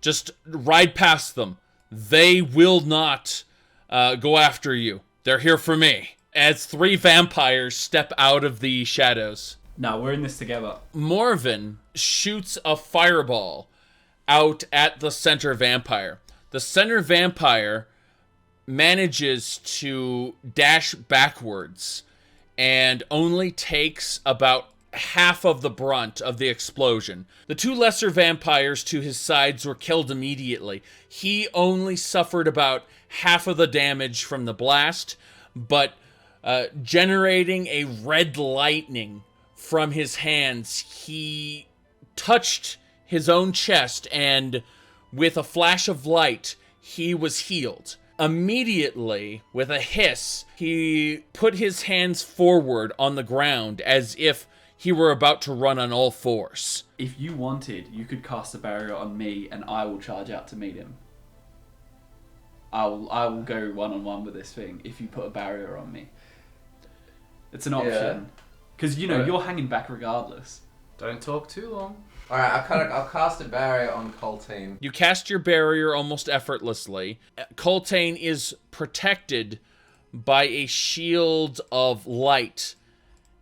Just ride past them. They will not go after you. They're here for me. As 3 vampires step out of the shadows. No, we're in this together. Morvin shoots a fireball out at the center vampire. The center vampire manages to dash backwards and only takes about half of the brunt of the explosion. The 2 lesser vampires to his sides were killed immediately. He only suffered about half of the damage from the blast, but generating a red lightning from his hands, he touched his own chest, and with a flash of light, he was healed. Immediately, with a hiss, he put his hands forward on the ground as if he were about to run on all fours. If you wanted, you could cast a barrier on me and I will charge out to meet him. I will go one-on-one with this thing if you put a barrier on me. It's an option. Because, you're hanging back regardless. Don't talk too long. Alright, I'll cast a barrier on Coltane. You cast your barrier almost effortlessly. Coltane is protected by a shield of light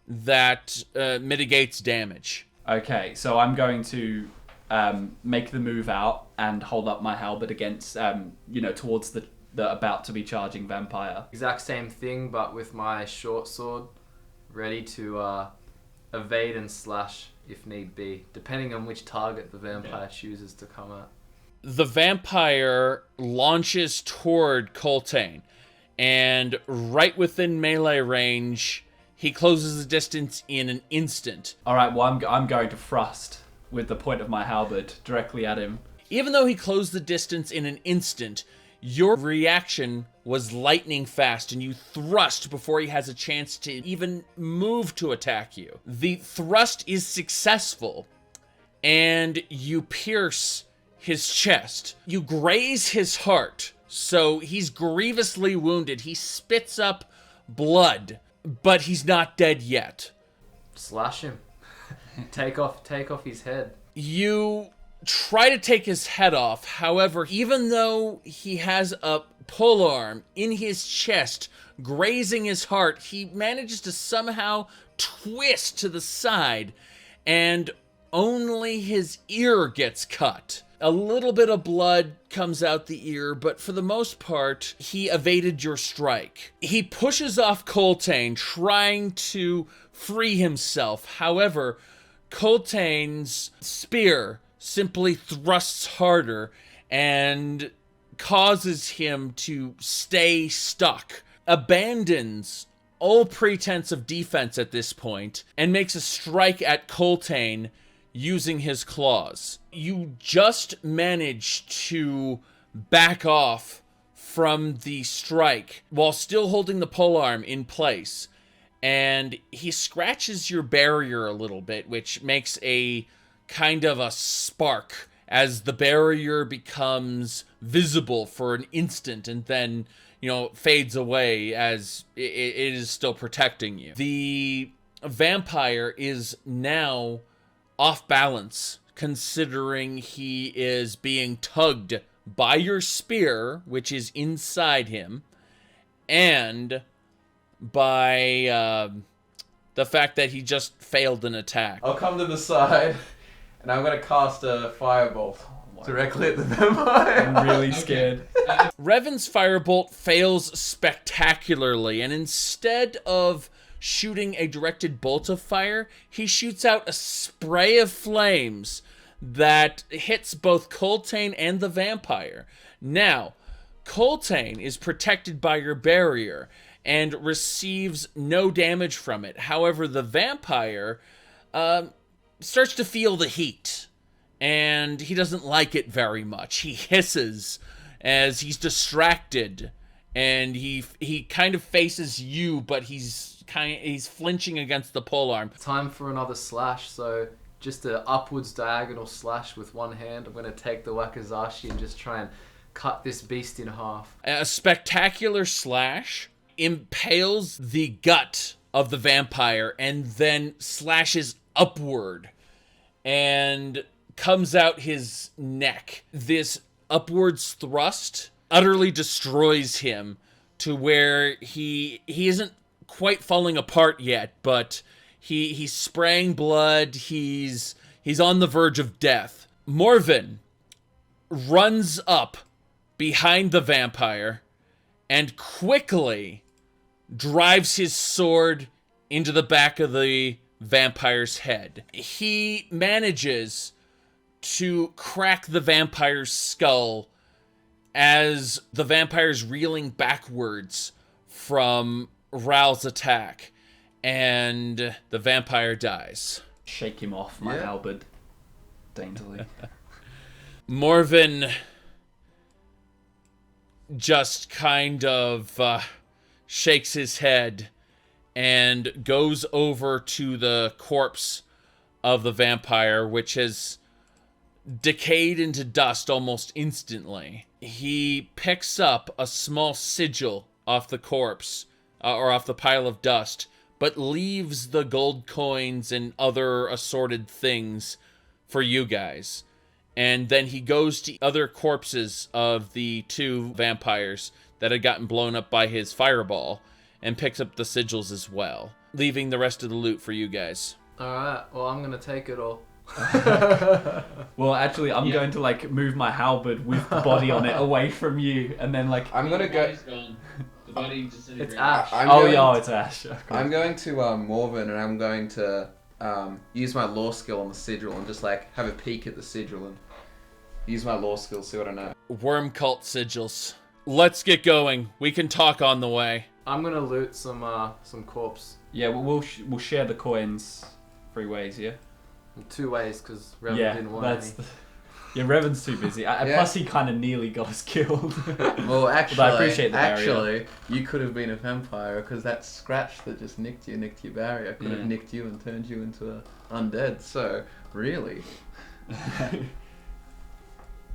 that mitigates damage. Okay, so I'm going to make the move out and hold up my halberd against, towards the about to be charging vampire. Exact same thing, but with my short sword ready to evade and slash if need be, depending on which target the vampire chooses to come at. The vampire launches toward Coltane, and right within melee range, he closes the distance in an instant. Alright, well, I'm going to thrust with the point of my halberd directly at him. Even though he closed the distance in an instant, your reaction was lightning fast, and you thrust before he has a chance to even move to attack you. The thrust is successful, and you pierce his chest. You graze his heart, so he's grievously wounded. He spits up blood, but he's not dead yet. Slash him. Take off his head. You try to take his head off. However, even though he has a polearm in his chest grazing his heart, he manages to somehow twist to the side, and only his ear gets cut. A little bit of blood comes out the ear, but for the most part, he evaded your strike. He pushes off Coltane, trying to free himself. However, Coltane's spear simply thrusts harder and causes him to stay stuck, abandons all pretense of defense at this point, and makes a strike at Coltane using his claws. You just manage to back off from the strike while still holding the polearm in place, and he scratches your barrier a little bit, which makes a kind of a spark as the barrier becomes visible for an instant and then, fades away as it is still protecting you. The vampire is now off balance, considering he is being tugged by your spear, which is inside him, and by the fact that he just failed an attack. I'll come to the side, and I'm going to cast a firebolt directly at the vampire. I'm really scared. Revan's firebolt fails spectacularly, and instead of shooting a directed bolt of fire, he shoots out a spray of flames that hits both Coltane and the vampire. Now, Coltane is protected by your barrier and receives no damage from it. However, the vampire starts to feel the heat, and he doesn't like it very much. He hisses as he's distracted, and he kind of faces you, but he's flinching against the polearm. Time for another slash, so just an upwards diagonal slash with one hand. I'm going to take the wakizashi and just try and cut this beast in half. A spectacular slash impales the gut of the vampire and then slashes upward. And comes out his neck. This upwards thrust utterly destroys him to where he isn't quite falling apart yet, but he's spraying blood. He's on the verge of death. Morvin runs up behind the vampire and quickly drives his sword into the back of the vampire's head. He manages to crack the vampire's skull as the vampire's reeling backwards from Ral's attack, and the vampire dies. Shake him off my halberd daintily. Morvin just kind of shakes his head and goes over to the corpse of the vampire, which has decayed into dust almost instantly. He picks up a small sigil off the corpse, or off the pile of dust, but leaves the gold coins and other assorted things for you guys. And then he goes to other corpses of the two vampires that had gotten blown up by his fireball and picks up the sigils as well, leaving the rest of the loot for you guys. Alright, well, I'm gonna take it all. Well, actually, I'm going to like move my halberd with the body on it away from you, and then like I'm gonna go. The body disintegrated. It's Ash. It's Ash. Okay. I'm going to Morvin, and I'm going to use my law skill on the sigil and just like have a peek at the sigil and use my law skill, see what I know. Worm cult sigils. Let's get going. We can talk on the way. I'm gonna loot some corpse. Yeah, we'll share the coins 3 ways. Yeah. In 2 ways, because Revan didn't want any. Yeah, Revan's too busy. Plus, he kind of nearly got us killed. Well, actually, but I appreciate the barrier. Actually, you could have been a vampire because that scratch that just nicked your barrier could have nicked you and turned you into a undead. So, really.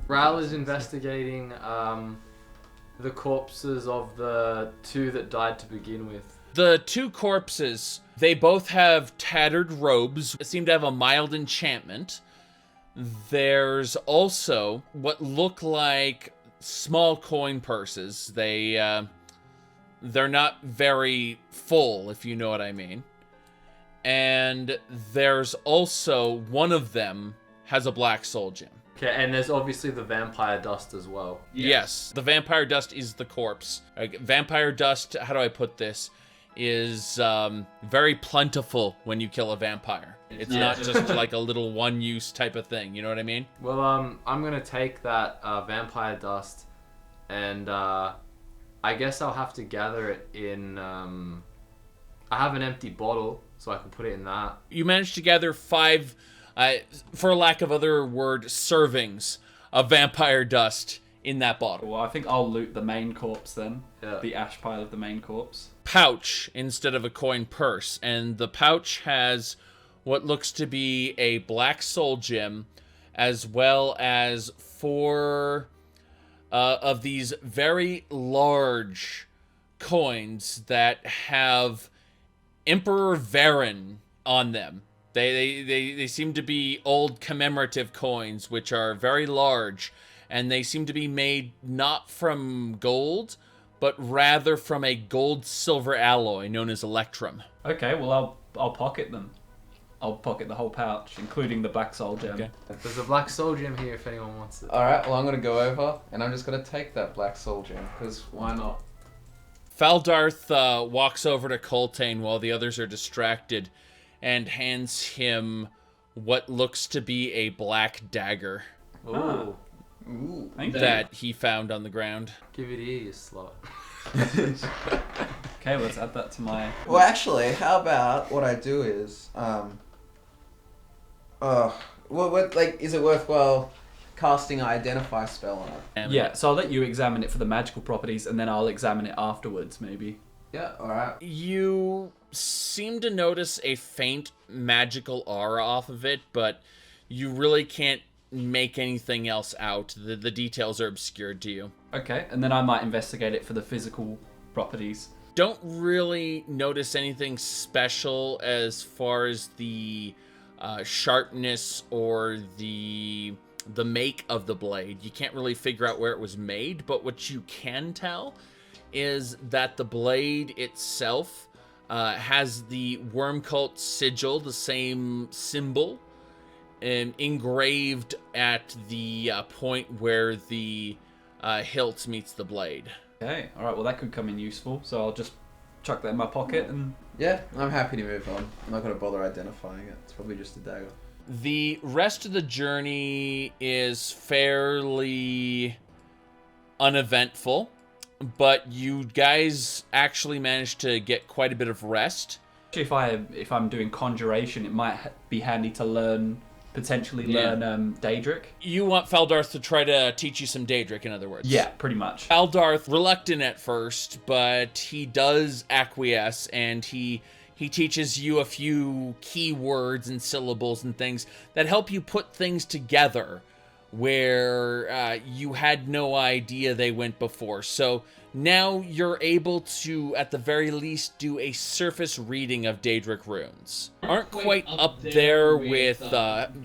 Ral is investigating the corpses of the 2 that died to begin with. The 2 corpses, they both have tattered robes, seem to have a mild enchantment. There's also what look like small coin purses. They're not very full, if you know what I mean. And there's also one of them has a black soul gem. Okay, and there's obviously the vampire dust as well. Yes, the vampire dust is the corpse. Vampire dust, how do I put this, is very plentiful when you kill a vampire. It's not just like a little one-use type of thing, you know what I mean? Well, I'm gonna take that vampire dust, and I guess I'll have to gather it in. I have an empty bottle, so I can put it in that. You managed to gather 5, for lack of other word, servings of vampire dust in that bottle. Well, I think I'll loot the main corpse then. Yeah. The ash pile of the main corpse. Pouch instead of a coin purse, and the pouch has what looks to be a black soul gem, as well as 4 of these very large coins that have Emperor Varen on them. They seem to be old commemorative coins, which are very large, and they seem to be made not from gold, but rather from a gold-silver alloy known as electrum. Okay, well I'll pocket them. I'll pocket the whole pouch, including the black soul gem. Okay. There's a black soul gem here if anyone wants it. Alright, well I'm going to go over and I'm just going to take that black soul gem, because why not? Faldarth walks over to Coltane while the others are distracted and hands him what looks to be a black dagger Ooh. Ooh. that he found on the ground. Give it here, you slut. Okay, let's add that to my... Well, actually, how about what I do is, is it worthwhile casting an identify spell on it? Yeah, so I'll let you examine it for the magical properties, and then I'll examine it afterwards, maybe. Yeah, alright. You seem to notice a faint magical aura off of it, but you really can't make anything else out. The details are obscured to you. Okay, and then I might investigate it for the physical properties. Don't really notice anything special as far as the sharpness or the make of the blade. You can't really figure out where it was made, but what you can tell is that the blade itself has the worm cult sigil, the same symbol, engraved at the point where the hilt meets the blade. Okay, alright, well that could come in useful, so I'll just chuck that in my pocket and... Yeah, I'm happy to move on. I'm not going to bother identifying it. It's probably just a dagger. The rest of the journey is fairly uneventful, but you guys actually managed to get quite a bit of rest. If I'm doing conjuration, it might be handy to learn Daedric. You want Feldarth to try to teach you some Daedric, in other words. Yeah, pretty much. Feldarth, reluctant at first, but he does acquiesce, and he teaches you a few key words and syllables and things that help you put things together where you had no idea they went before. So now you're able to, at the very least, do a surface reading of Daedric runes. Aren't quite up there with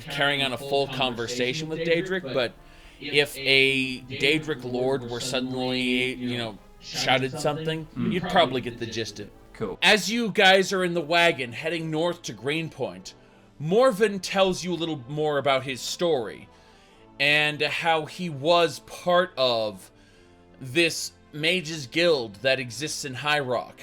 carrying on a full conversation with Daedric, but if a Daedric lord were suddenly, shouted something, you'd probably get the gist of it. Cool. As you guys are in the wagon heading north to Greenpoint, Morvin tells you a little more about his story and how he was part of this mages guild that exists in High Rock,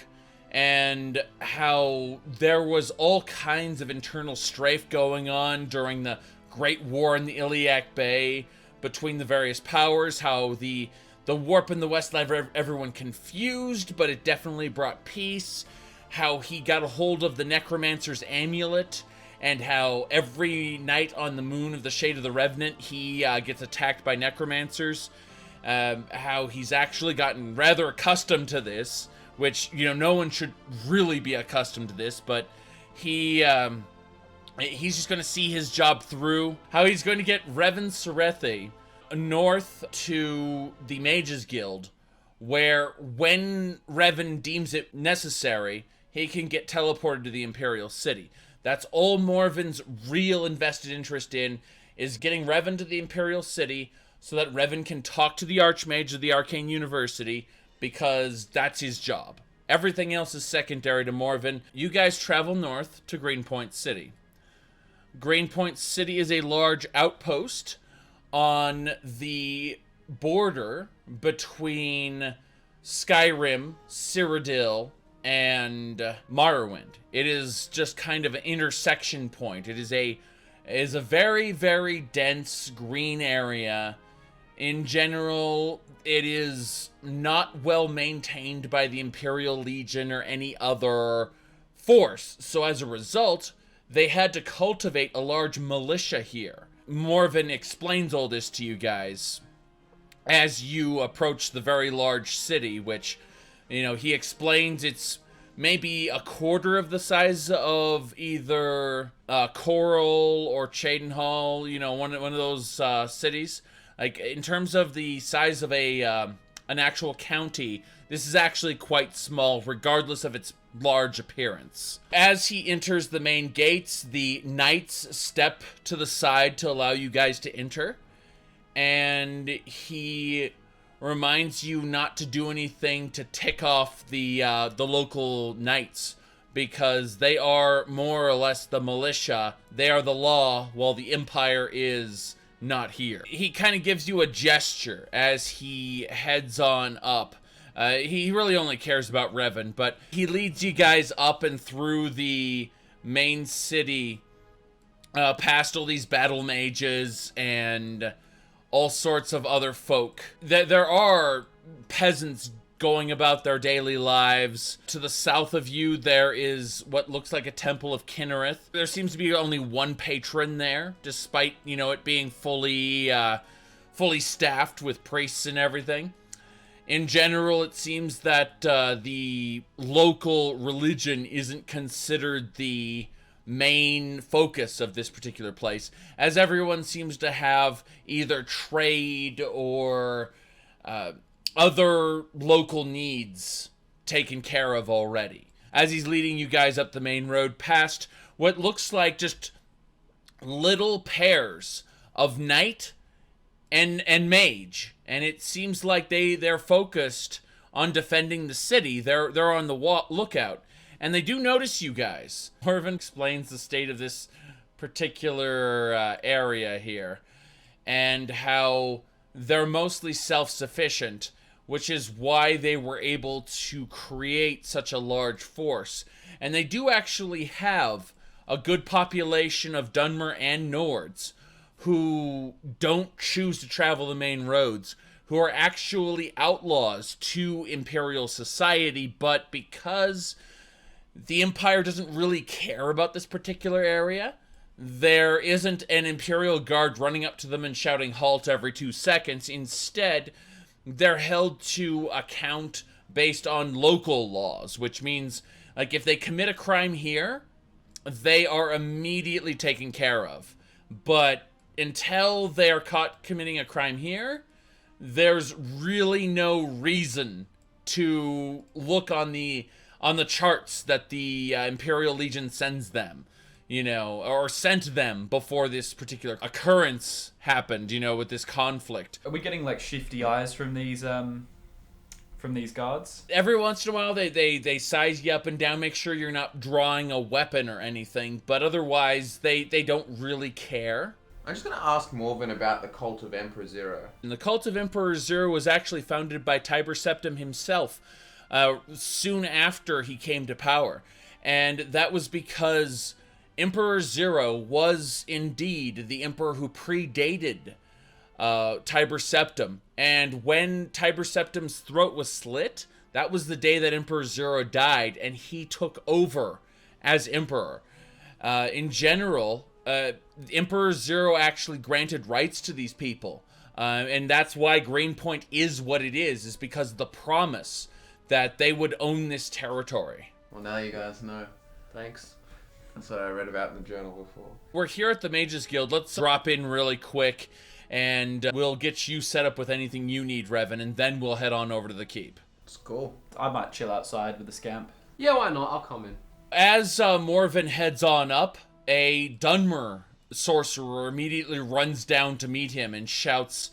and how there was all kinds of internal strife going on during the Great War in the Iliac Bay between the various powers, how the warp in the West left everyone confused, but it definitely brought peace, how he got a hold of the Necromancer's amulet, and how every night on the moon of the Shade of the Revenant, he gets attacked by necromancers. How he's actually gotten rather accustomed to this, which, no one should really be accustomed to this, but he's just going to see his job through. How he's going to get Revan Serethi north to the Mages Guild, where when Revan deems it necessary, he can get teleported to the Imperial City. That's all Morvin's real invested interest in, is getting Revan to the Imperial City so that Revan can talk to the Archmage of the Arcane University, because that's his job. Everything else is secondary to Morvin. You guys travel north to Greenpoint City. Greenpoint City is a large outpost on the border between Skyrim, Cyrodiil, and Morrowind. It is just kind of an intersection point. It is a very, very dense green area. In general, it is not well maintained by the Imperial Legion or any other force. So as a result, they had to cultivate a large militia here. Morvin explains all this to you guys as you approach the very large city, which, he explains it's maybe a quarter of the size of either Coral or Cheydinhal, one of those cities. Like, in terms of the size of an actual county, this is actually quite small, regardless of its large appearance. As he enters the main gates, the knights step to the side to allow you guys to enter, and he reminds you not to do anything to tick off the local knights, because they are more or less the militia. They are the law, while the Empire is not here. He kind of gives you a gesture as he heads on up. He really only cares about Revan, but he leads you guys up and through the main city, past all these battle mages and all sorts of other folk. There are peasants going about their daily lives. To the south of you, there is what looks like a temple of Kinnereth. There seems to be only one patron there, despite, it being fully staffed with priests and everything. In general, it seems that the local religion isn't considered the main focus of this particular place, as everyone seems to have either trade or other local needs taken care of already. As he's leading you guys up the main road past what looks like just little pairs of knight and mage, and it seems like they're focused on defending the city. They're on the lookout, and they do notice you guys. Morvin explains the state of this particular area here, and how they're mostly self-sufficient, which is why they were able to create such a large force. And they do actually have a good population of Dunmer and Nords who don't choose to travel the main roads, who are actually outlaws to Imperial society, but because the Empire doesn't really care about this particular area, there isn't an Imperial guard running up to them and shouting halt every 2 seconds. Instead, they're held to account based on local laws, which means, like, if they commit a crime here, they are immediately taken care of. But until they are caught committing a crime here, there's really no reason to look on the charts that the Imperial Legion sends them, or sent them before this particular occurrence happened, with this conflict. Are we getting like shifty eyes from these guards? Every once in a while they size you up and down, make sure you're not drawing a weapon or anything, but otherwise they don't really care. I'm just going to ask Morvin about the cult of Emperor Zero. And the cult of Emperor Zero was actually founded by Tiber Septim himself soon after he came to power. And that was because Emperor Zero was indeed the emperor who predated Tiber Septim. And when Tiber Septim's throat was slit, that was the day that Emperor Zero died, and he took over as emperor. In general, Emperor Zero actually granted rights to these people. And that's why Greenpoint is what it is because of the promise that they would own this territory. Well, now you guys know. Thanks. That's what I read about in the journal before. We're here at the Mages Guild. Let's drop in really quick, and we'll get you set up with anything you need, Revan, and then we'll head on over to the keep. It's cool. I might chill outside with the scamp. Yeah, why not? I'll come in. As Morvin heads on up, a Dunmer sorcerer immediately runs down to meet him and shouts,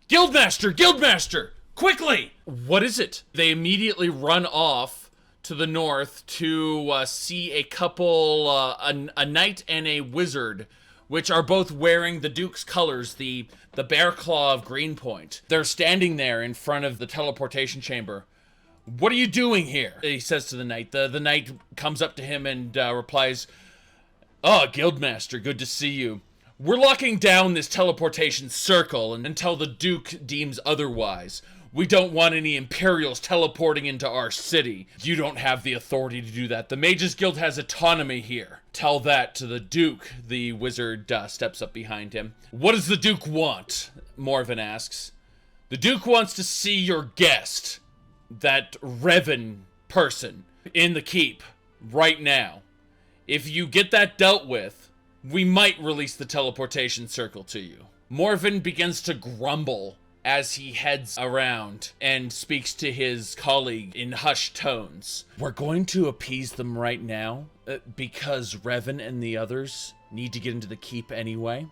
Guildmaster! Guildmaster! Quickly! What is it? They immediately run off to the north to see a couple, a knight and a wizard, which are both wearing the Duke's colors, the bear claw of Greenpoint. They're standing there in front of the teleportation chamber. What are you doing here? He says to the knight. The knight comes up to him and replies, Oh, Guildmaster, good to see you. We're locking down this teleportation circle until the Duke deems otherwise. We don't want any Imperials teleporting into our city. You don't have the authority to do that. The Mages Guild has autonomy here. Tell that to the Duke. The wizard steps up behind him. What does the Duke want? Morvin asks. The Duke wants to see your guest, that Revan person, in the keep right now. If you get that dealt with, we might release the teleportation circle to you. Morvin begins to grumble as he heads around and speaks to his colleague in hushed tones. We're going to appease them right now because Revan and the others need to get into the keep anyway.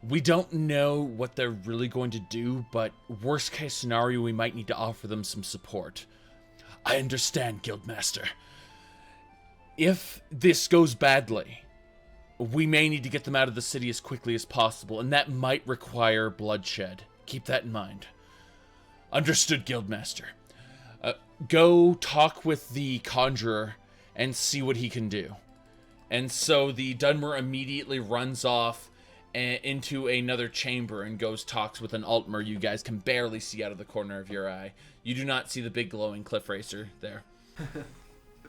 We don't know what they're really going to do, but worst case scenario, we might need to offer them some support. I understand, Guildmaster. If this goes badly, we may need to get them out of the city as quickly as possible, and that might require bloodshed. Keep that in mind. Understood, Guildmaster. Go talk with the Conjurer and see what he can do. And so the Dunmer immediately runs off into another chamber and talks with an Altmer you guys can barely see out of the corner of your eye. You do not see the big glowing cliff racer there.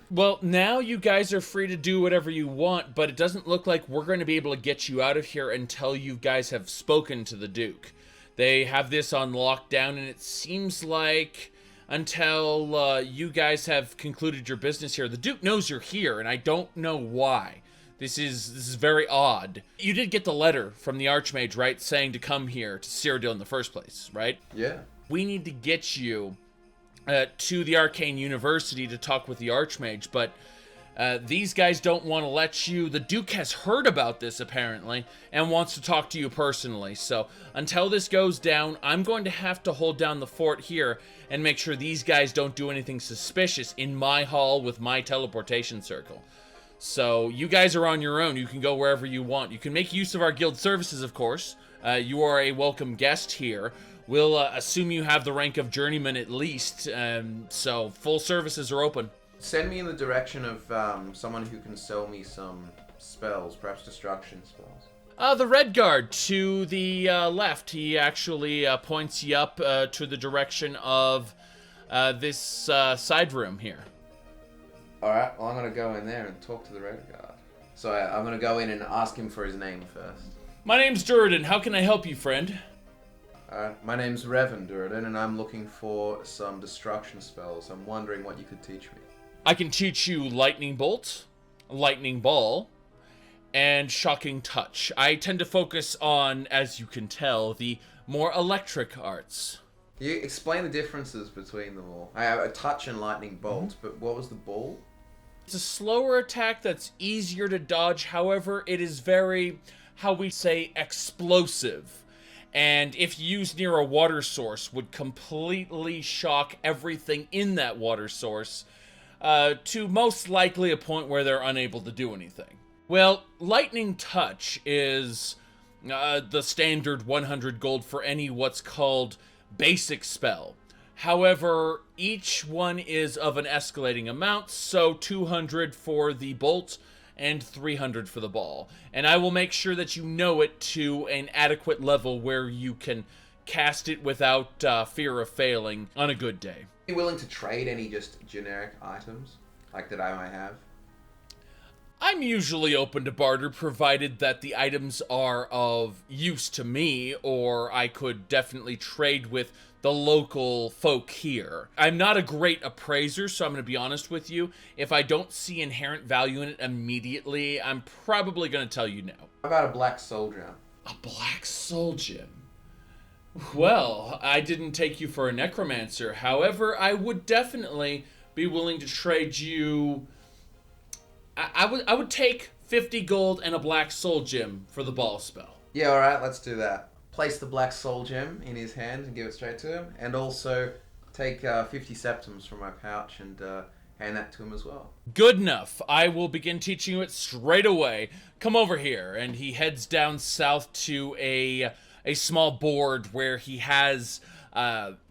Well, now you guys are free to do whatever you want, but it doesn't look like we're going to be able to get you out of here until you guys have spoken to the Duke. They have this on lockdown, and it seems like until you guys have concluded your business here, the Duke knows you're here, and I don't know why. This is very odd. You did get the letter from the Archmage, right, saying to come here to Cyrodiil in the first place, right? Yeah. We need to get you to the Arcane University to talk with the Archmage, but These guys don't want to let you. The Duke has heard about this, apparently, and wants to talk to you personally. So until this goes down, I'm going to have to hold down the fort here and make sure these guys don't do anything suspicious in my hall with my teleportation circle. So you guys are on your own. You can go wherever you want. You can make use of our guild services, of course. You are a welcome guest here. We'll assume you have the rank of journeyman at least, so full services are open. Send me in the direction of someone who can sell me some spells, perhaps destruction spells. The Red Guard to the left. He actually points you up to the direction of this side room here. Alright, well I'm going to go in there and talk to the Red Guard. So I'm going to go in and ask him for his name first. My name's Durden. How can I help you, friend? My name's Revan Durden, and I'm looking for some destruction spells. I'm wondering what you could teach me. I can teach you Lightning Bolt, Lightning Ball, and Shocking Touch. I tend to focus on, as you can tell, the more electric arts. You explain the differences between them all. I have a touch and lightning bolt, but what was the ball? It's a slower attack that's easier to dodge. However, it is very, how we say, explosive. And if used near a water source, would completely shock everything in that water source, to most likely a point where they're unable to do anything. Well, Lightning Touch is the standard 100 gold for any what's called basic spell. However, each one is of an escalating amount, so 200 for the bolt and 300 for the ball. And I will make sure that you know it to an adequate level where you can cast it without fear of failing on a good day. Are you willing to trade any just generic items, like that I might have? I'm usually open to barter, provided that the items are of use to me, or I could definitely trade with the local folk here. I'm not a great appraiser, so I'm going to be honest with you. If I don't see inherent value in it immediately, I'm probably going to tell you no. How about a black soul gem? A black soul gem? Well, I didn't take you for a necromancer. However, I would definitely be willing to trade you... I would take 50 gold and a black soul gem for the ball spell. Yeah, alright, let's do that. Place the black soul gem in his hand and give it straight to him. And also take 50 septims from my pouch and hand that to him as well. Good enough. I will begin teaching you it straight away. Come over here. And he heads down south to a small board where he has...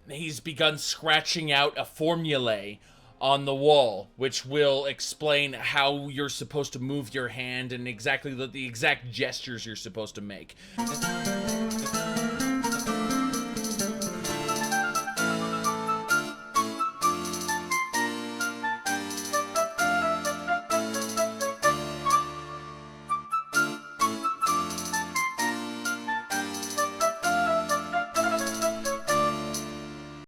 he's begun scratching out a formulae on the wall, which will explain how you're supposed to move your hand and exactly the exact gestures you're supposed to make.